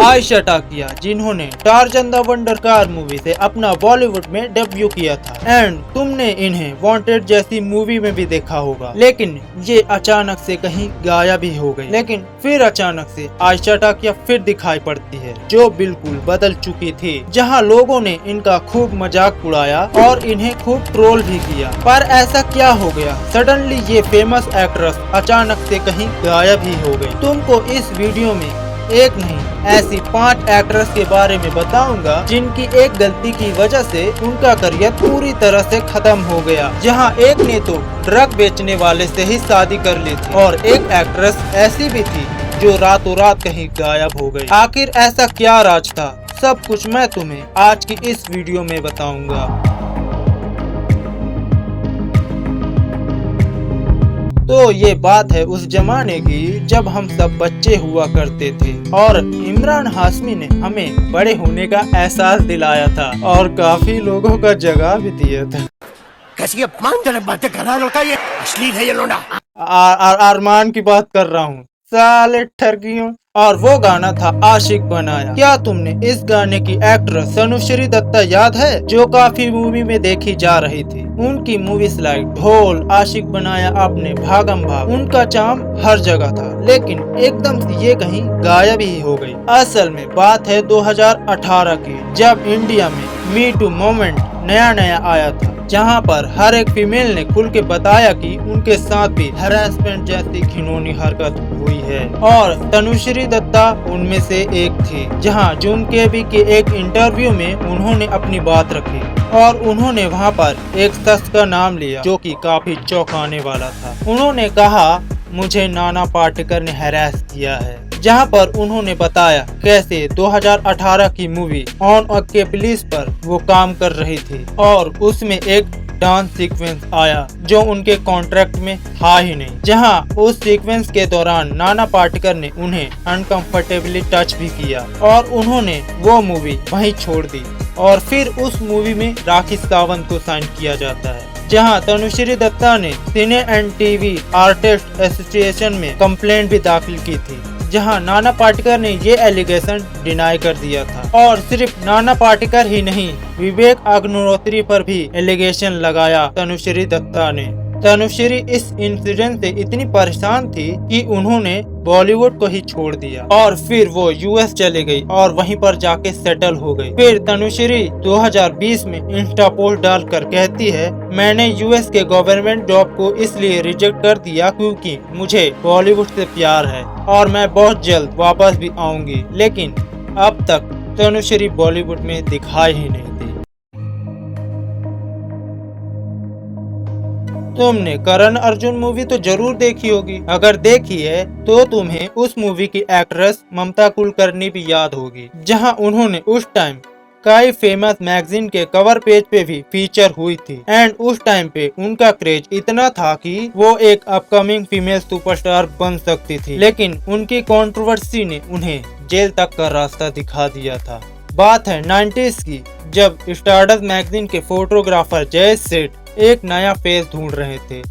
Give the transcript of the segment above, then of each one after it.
आयशा टाकिया, जिन्होंने Tarzan the wonder car movie से अपना बॉलीवुड में डेब्यू किया था एंड तुमने इन्हें वांटेड जैसी मूवी में भी देखा होगा, लेकिन ये अचानक से कहीं गायब ही हो गई। लेकिन फिर अचानक से आयशा टाकिया फिर दिखाई पड़ती है, जो बिल्कुल बदल चुकी थी, जहाँ लोगों ने इनका खूब मजाक उड़ाया और इन्हें खूब ट्रोल भी किया। पर ऐसा क्या हो गया, सडनली ये फेमस एक्ट्रेस अचानक से कहीं गायब ही हो गई। तुमको इस वीडियो में एक नहीं ऐसी 5 एक्ट्रेस के बारे में बताऊंगा जिनकी एक गलती की वजह से उनका करियर पूरी तरह से खत्म हो गया। जहां एक ने तो ड्रग बेचने वाले से ही शादी कर ली थी और एक एक्ट्रेस ऐसी भी थी जो रातों रात कहीं गायब हो गई। आखिर ऐसा क्या राज था, सब कुछ मैं तुम्हें आज की इस वीडियो में बताऊंगा। तो ये बात है उस जमाने की जब हम सब बच्चे हुआ करते थे और इमरान हाशमी ने हमें बड़े होने का एहसास दिलाया था और काफी लोगों का जगह भी दिया था। कैसी अपमानजनक बातें कर रहा है लड़का, ये अश्लील है ये लोंडा। अरमान की बात कर रहा हूँ, साले ठगियों। और वो गाना था आशिक बनाया। क्या तुमने इस गाने की एक्ट्रेस तनुश्री दत्ता याद है, जो काफी मूवी में देखी जा रही थी। उनकी मूवीज लाइक ढोल, आशिक बनाया, आपने भागम भाग, उनका चार्म हर जगह था, लेकिन एकदम से ये कहीं गायब ही हो गई। असल में बात है 2018 की, जब इंडिया में मी टू मूवमेंट नया नया आया था, जहां पर हर एक फीमेल ने खुल के बताया कि उनके साथ भी हैरेसमेंट जैसी घिनौनी हरकत हुई है और तनुश्री दत्ता उनमें से एक थी। जहां जून केबी के एक इंटरव्यू में उन्होंने अपनी बात रखी और उन्होंने वहां पर एक शख्स का नाम लिया जो कि काफी चौंकाने वाला था। उन्होंने कहा, मुझे नाना पाटेकर ने हैरेस किया है। जहां पर उन्होंने बताया कैसे 2018 की मूवी ऑन अ पुलिस पर वो काम कर रही थी और उसमें एक डांस सीक्वेंस आया जो उनके कॉन्ट्रैक्ट में था ही नहीं। जहां उस सीक्वेंस के दौरान नाना पाटेकर ने उन्हें अनकंफर्टेबली टच भी किया और उन्होंने वो मूवी वहीं छोड़ दी और फिर उस मूवी में राखी सावंत को साइन किया जाता है। जहां तनुश्री दत्ता ने सिने एंड टीवी आर्टिस्ट एसोसिएशन में कंप्लेंट भी दाखिल की थी, जहां नाना पाटेकर ने ये एलिगेशन डिनाई कर दिया था। और सिर्फ नाना पाटेकर ही नहीं, विवेक अग्निहोत्री पर भी एलिगेशन लगाया तनुश्री दत्ता ने। तनुश्री इस इंसिडेंट से इतनी परेशान थी कि उन्होंने बॉलीवुड को ही छोड़ दिया और फिर वो यूएस चले गई और वहीं पर जाके सेटल हो गई। फिर तनुश्री 2020 में इंस्टा पोस्ट डालकर कहती है, मैंने यूएस के गवर्नमेंट जॉब को इसलिए रिजेक्ट कर दिया क्योंकि मुझे बॉलीवुड से प्यार है और मैं बहुत जल्द वापस भी आऊंगी। लेकिन अब तक तनुश्री बॉलीवुड में दिखाई ही नहीं दी। तुमने करण अर्जुन मूवी तो जरूर देखी होगी, अगर देखी है तो तुम्हें उस मूवी की एक्ट्रेस ममता कुलकर्णी भी याद होगी, जहां उन्होंने उस टाइम कई फेमस मैगजीन के कवर पेज पे भी फीचर हुई थी एंड उस टाइम पे उनका क्रेज इतना था कि वो एक अपकमिंग फीमेल सुपरस्टार बन सकती थी। लेकिन उनकी कंट्रोवर्सी ने उन्हें जेल तक का रास्ता दिखा दिया था। बात है 90s की, जब स्टारडस्ट मैगजीन के फोटोग्राफर जय सेठ एक नया फेस ढूंढ रहे थे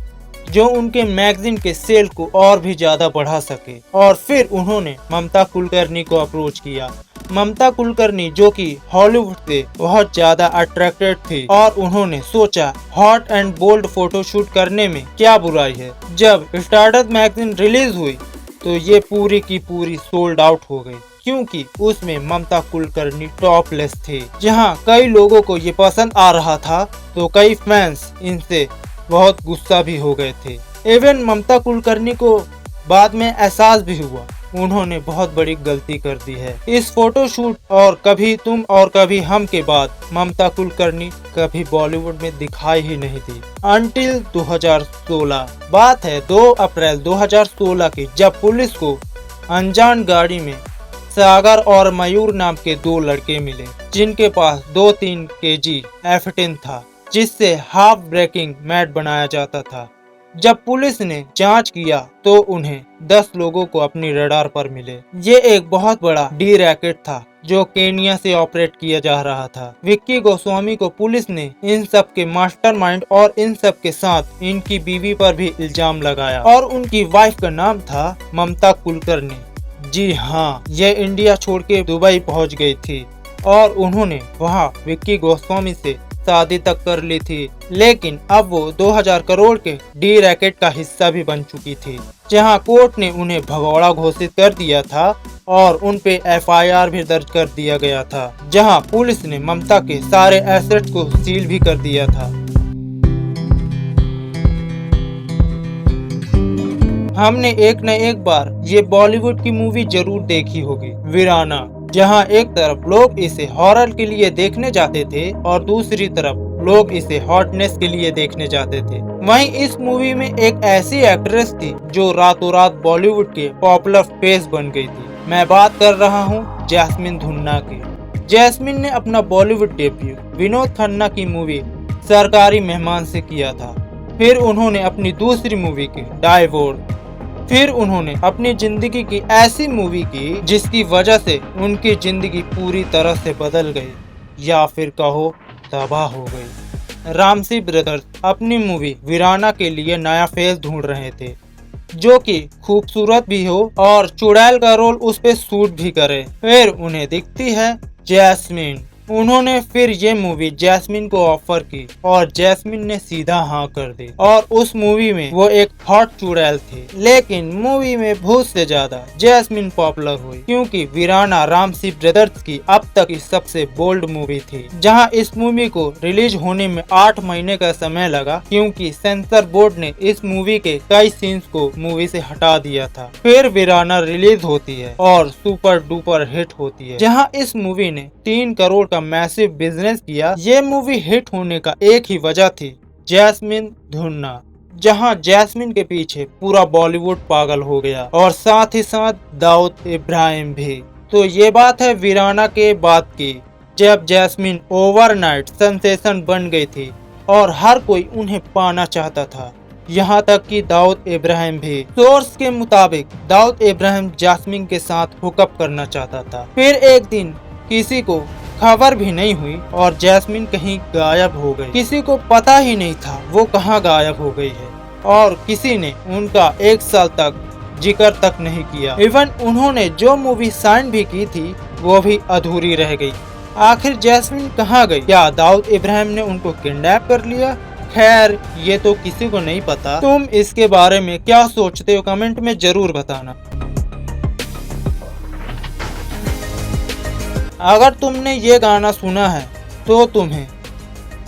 जो उनके मैगजीन के सेल को और भी ज्यादा बढ़ा सके और फिर उन्होंने ममता कुलकर्णी को अप्रोच किया। ममता कुलकर्णी जो कि हॉलीवुड से बहुत ज्यादा अट्रैक्टेड थी और उन्होंने सोचा हॉट एंड बोल्ड फोटोशूट करने में क्या बुराई है। जब स्टारडस्ट मैगजीन रिलीज हुई तो ये पूरी की पूरी सोल्ड आउट हो गई क्योंकि उसमें ममता कुलकर्णी टॉपलेस थे। जहां कई लोगों को ये पसंद आ रहा था तो कई फैंस इनसे बहुत गुस्सा भी हो गए थे। इवन ममता कुलकर्णी को बाद में एहसास भी हुआ उन्होंने बहुत बड़ी गलती कर दी है। इस फोटोशूट और कभी तुम और कभी हम के बाद ममता कुलकर्णी कभी बॉलीवुड में दिखाई ही नहीं दी अंटिल 2016। बात है 2 अप्रैल 2016 की, जब पुलिस को अनजान गाड़ी में सागर और मयूर नाम के 2 लड़के मिले जिनके पास 2-3 kg एफिटिन था, जिससे हाफ ब्रेकिंग मैट बनाया जाता था। जब पुलिस ने जांच किया तो उन्हें 10 लोगों को अपनी रडार पर मिले। ये एक बहुत बड़ा डी रैकेट था जो केनिया से ऑपरेट किया जा रहा था। विक्की गोस्वामी को पुलिस ने इन सब के मास्टरमाइंड और इन सब के साथ इनकी बीवी पर भी इल्जाम लगाया और उनकी वाइफ का नाम था ममता कुलकर्णी, जी हाँ, ये इंडिया छोड़ के दुबई पहुंच गई थी और उन्होंने वहां विक्की गोस्वामी से शादी तक कर ली थी, लेकिन अब वो 2000 करोड़ के डी रैकेट का हिस्सा भी बन चुकी थी, जहां कोर्ट ने उन्हें भगौड़ा घोषित कर दिया था और उन पे एफआईआर भी दर्ज कर दिया गया था, जहां पुलिस ने ममता के सारे एसेट्स को सील भी कर दिया था। हमने एक न एक बार ये बॉलीवुड की मूवी जरूर देखी होगी, वीराना, जहां एक तरफ लोग इसे हॉरर के लिए देखने जाते थे और दूसरी तरफ लोग इसे हॉटनेस के लिए देखने जाते थे। वहीं इस मूवी में एक ऐसी एक्ट्रेस थी जो रातों रात बॉलीवुड के पॉपुलर फेस बन गई थी। मैं बात कर रहा हूँ जैस्मिन धुन्ना की। जैस्मिन ने अपना बॉलीवुड डेब्यू विनोद खन्ना की मूवी सरकारी मेहमान से किया था। फिर उन्होंने अपनी दूसरी मूवी की डाइवोर्स। फिर उन्होंने अपनी जिंदगी की ऐसी मूवी की जिसकी वजह से उनकी जिंदगी पूरी तरह से बदल गई या फिर कहो तबाह हो गई। रामसी ब्रदर्स अपनी मूवी वीराना के लिए नया फेस ढूंढ रहे थे जो कि खूबसूरत भी हो और चुड़ैल का रोल उस पे सूट भी करे। फिर उन्हें दिखती है जैस्मिन। उन्होंने फिर ये मूवी जैस्मिन को ऑफर की और जैस्मिन ने सीधा हाँ कर दी और उस मूवी में वो एक हॉट चुड़ैल थी। लेकिन मूवी में भूत से ज्यादा जैस्मिन पॉपुलर हुई क्योंकि वीराना रामसी ब्रदर्स की अब तक की सबसे बोल्ड मूवी थी, जहां इस मूवी को रिलीज होने में 8 महीने का समय लगा क्योंकि सेंसर बोर्ड ने इस मूवी के कई सीन्स को मूवी से हटा दिया था। फिर वीराना रिलीज होती है और सुपर डुपर हिट होती है, जहां इस मूवी ने 3 करोड़ का मैसिव बिजनेस किया। ये मूवी हिट होने का एक ही वजह थी, जैस्मिन धुन्ना, जहां जैस्मिन के पीछे पूरा बॉलीवुड पागल हो गया और साथ ही साथ दाऊद इब्राहिम भी। तो ये बात है वीराना के बाद की, जब जैस्मिन ओवरनाइट सेंसेशन बन गई थी और हर कोई उन्हें पाना चाहता था, यहाँ तक कि दाऊद इब्राहिम भी। सोर्स के मुताबिक दाऊद इब्राहिम जैस्मिन के साथ हुकअप करना चाहता था। फिर एक दिन किसी को खबर भी नहीं हुई और जैस्मिन कहीं गायब हो गई। किसी को पता ही नहीं था वो कहाँ गायब हो गई है और किसी ने उनका 1 साल तक जिक्र तक नहीं किया। इवन उन्होंने जो मूवी साइन भी की थी वो भी अधूरी रह गई। आखिर जैस्मिन कहाँ गई? क्या दाऊद इब्राहिम ने उनको किडनैप कर लिया? खैर, ये तो किसी को नहीं पता। तुम इसके बारे में क्या सोचते हो कमेंट में जरूर बताना। अगर तुमने ये गाना सुना है तो तुम्हें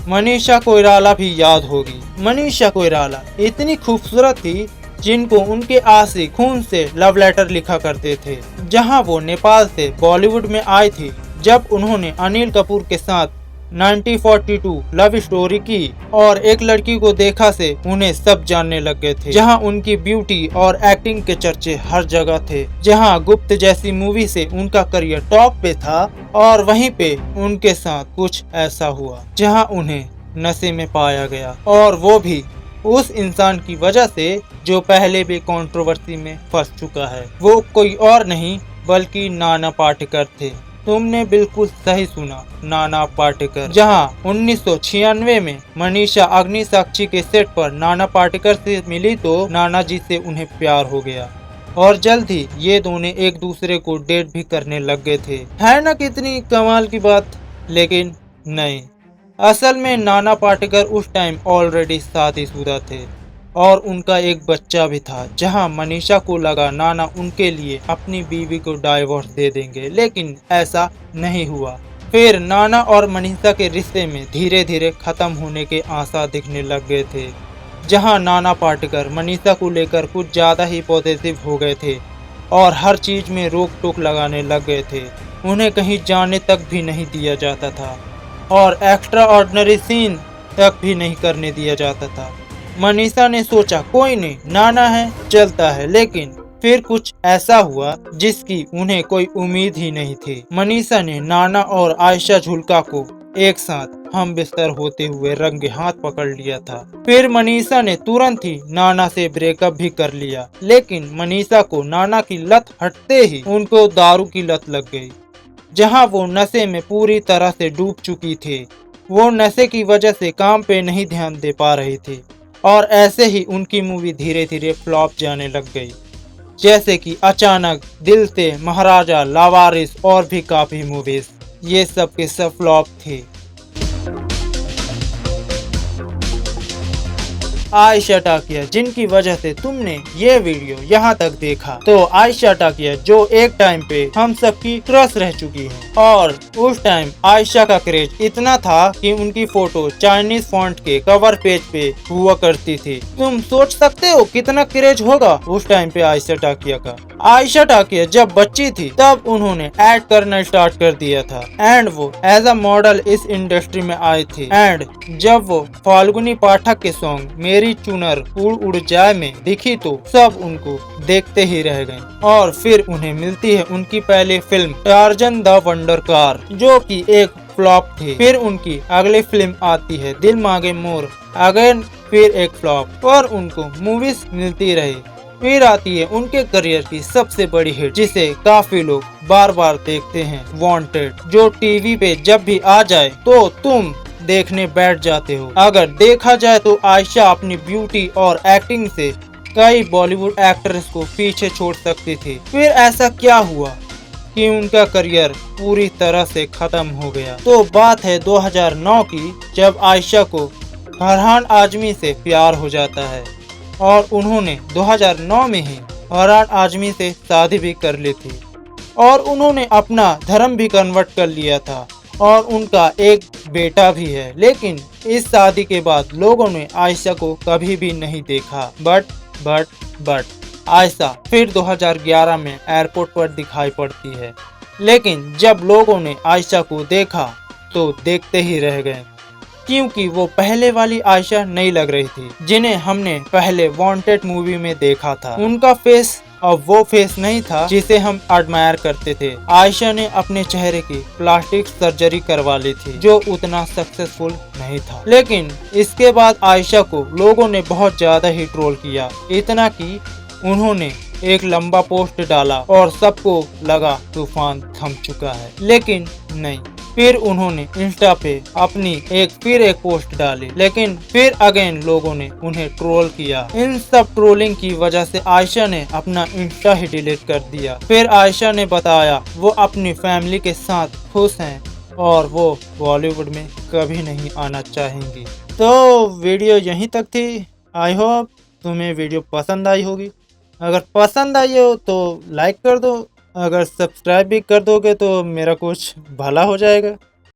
मनीषा कोइराला भी याद होगी। मनीषा कोइराला इतनी खूबसूरत थी जिनको उनके आशिक खून से लव लेटर लिखा करते थे। जहां वो नेपाल से बॉलीवुड में आई थी जब उन्होंने अनिल कपूर के साथ 1942 लव स्टोरी की और एक लड़की को देखा से उन्हें सब जानने लग गए थे। जहां उनकी ब्यूटी और एक्टिंग के चर्चे हर जगह थे। जहां गुप्त जैसी मूवी से उनका करियर टॉप पे था और वहीं पे उनके साथ कुछ ऐसा हुआ जहां उन्हें नशे में पाया गया, और वो भी उस इंसान की वजह से जो पहले भी कंट्रोवर्सी में फंस चुका है। वो कोई और नहीं बल्कि नाना पाटेकर थे। तुमने बिल्कुल सही सुना, नाना पाटेकर। जहां 1996 में मनीषा अग्निसाक्षी के सेट पर नाना पाटेकर से मिली तो नाना जी से उन्हें प्यार हो गया और जल्द ही ये दोनों एक दूसरे को डेट भी करने लग गए थे। है ना कितनी कमाल की बात? लेकिन नहीं, असल में नाना पाटेकर उस टाइम ऑलरेडी शादीशुदा थे और उनका एक बच्चा भी था। जहां मनीषा को लगा नाना उनके लिए अपनी बीवी को डाइवोर्स दे देंगे, लेकिन ऐसा नहीं हुआ। फिर नाना और मनीषा के रिश्ते में धीरे धीरे खत्म होने के आसार दिखने लग गए थे। जहां नाना पाटेकर मनीषा को लेकर कुछ ज़्यादा ही पॉजिटिव हो गए थे और हर चीज़ में रोक टोक लगाने लग गए थे। उन्हें कहीं जाने तक भी नहीं दिया जाता था और एक्स्ट्रा ऑर्डिनरी सीन तक भी नहीं करने दिया जाता था। मनीषा ने सोचा कोई नहीं, नाना है चलता है, लेकिन फिर कुछ ऐसा हुआ जिसकी उन्हें कोई उम्मीद ही नहीं थी। मनीषा ने नाना और आयशा झुलका को एक साथ हम बिस्तर होते हुए रंगे हाथ पकड़ लिया था। फिर मनीषा ने तुरंत ही नाना से ब्रेकअप भी कर लिया, लेकिन मनीषा को नाना की लत हटते ही उनको दारू की लत लग गई। जहां वो नशे में पूरी तरह से डूब चुकी थी। वो नशे की वजह से काम पे नहीं ध्यान दे पा रही थी और ऐसे ही उनकी मूवी धीरे धीरे फ्लॉप जाने लग गई। जैसे कि अचानक, दिल से, महाराजा, लावारिस और भी काफी मूवीज। ये सब के सब फ्लॉप थे। आयशा टाकिया, जिनकी वजह से तुमने ये वीडियो यहाँ तक देखा। तो आयशा टाकिया जो एक टाइम पे हम सबकी क्रश रह चुकी है, और उस टाइम आयशा का क्रेज इतना था कि उनकी फोटो चाइनीज फॉन्ट के कवर पेज पे हुआ करती थी। तुम सोच सकते हो कितना क्रेज होगा उस टाइम पे आयशा टाकिया का। आयशा टाकिया जब बच्ची थी तब उन्होंने एक्ट करना स्टार्ट कर दिया था, एंड वो एज अ मॉडल इस इंडस्ट्री में आई थी। एंड जब वो फाल्गुनी पाठक के सॉन्ग मेरी चुनर उड़ उड़ जाए में दिखी तो सब उनको देखते ही रह गए। और फिर उन्हें मिलती है उनकी पहली film Tarzan the wonder car, जो कि एक फ्लॉप थी। फिर उनकी अगली फिल्म आती है दिल मांगे मोर, अगेन फिर एक फ्लॉप, और उनको मूवीज मिलती रही। फिर आती है उनके करियर की सबसे बड़ी हिट, जिसे काफी लोग बार बार देखते हैं, वांटेड, जो टीवी पे जब भी आ जाए तो तुम देखने बैठ जाते हो। अगर देखा जाए तो आयशा अपनी ब्यूटी और एक्टिंग से कई बॉलीवुड एक्ट्रेस को पीछे छोड़ सकती थी। फिर ऐसा क्या हुआ कि उनका करियर पूरी तरह से खत्म हो गया? तो बात है 2009 की, जब आयशा को फरहान आजमी से प्यार हो जाता है, और उन्होंने 2009 में ही फरहान आजमी से शादी भी कर ली थी, और उन्होंने अपना धर्म भी कन्वर्ट कर लिया था, और उनका एक बेटा भी है। लेकिन इस शादी के बाद लोगों ने आयशा को कभी भी नहीं देखा। बट आयशा फिर 2011 में एयरपोर्ट पर दिखाई पड़ती है। लेकिन जब लोगों ने आयशा को देखा तो देखते ही रह गए, क्योंकि वो पहले वाली आयशा नहीं लग रही थी जिन्हें हमने पहले वांटेड मूवी में देखा था। उनका फेस अब वो फेस नहीं था जिसे हम एडमायर करते थे। आयशा ने अपने चेहरे की प्लास्टिक सर्जरी करवा ली थी, जो उतना सक्सेसफुल नहीं था। लेकिन इसके बाद आयशा को लोगों ने बहुत ज्यादा ही ट्रोल किया, इतना कि उन्होंने एक लंबा पोस्ट डाला और सबको लगा तूफान थम चुका है। लेकिन नहीं, फिर उन्होंने इंस्टा पे अपनी फिर एक पोस्ट डाली, लेकिन फिर अगेन लोगों ने उन्हें ट्रोल किया। इन सब ट्रोलिंग की वजह से आयशा ने अपना इंस्टा ही डिलीट कर दिया। फिर आयशा ने बताया वो अपनी फैमिली के साथ खुश हैं और वो बॉलीवुड में कभी नहीं आना चाहेंगी। तो वीडियो यहीं तक थी। आई होप तुम्हें वीडियो पसंद आई होगी। अगर पसंद आई हो तो लाइक कर दो, अगर सब्सक्राइब भी कर दोगे तो मेरा कुछ भला हो जाएगा।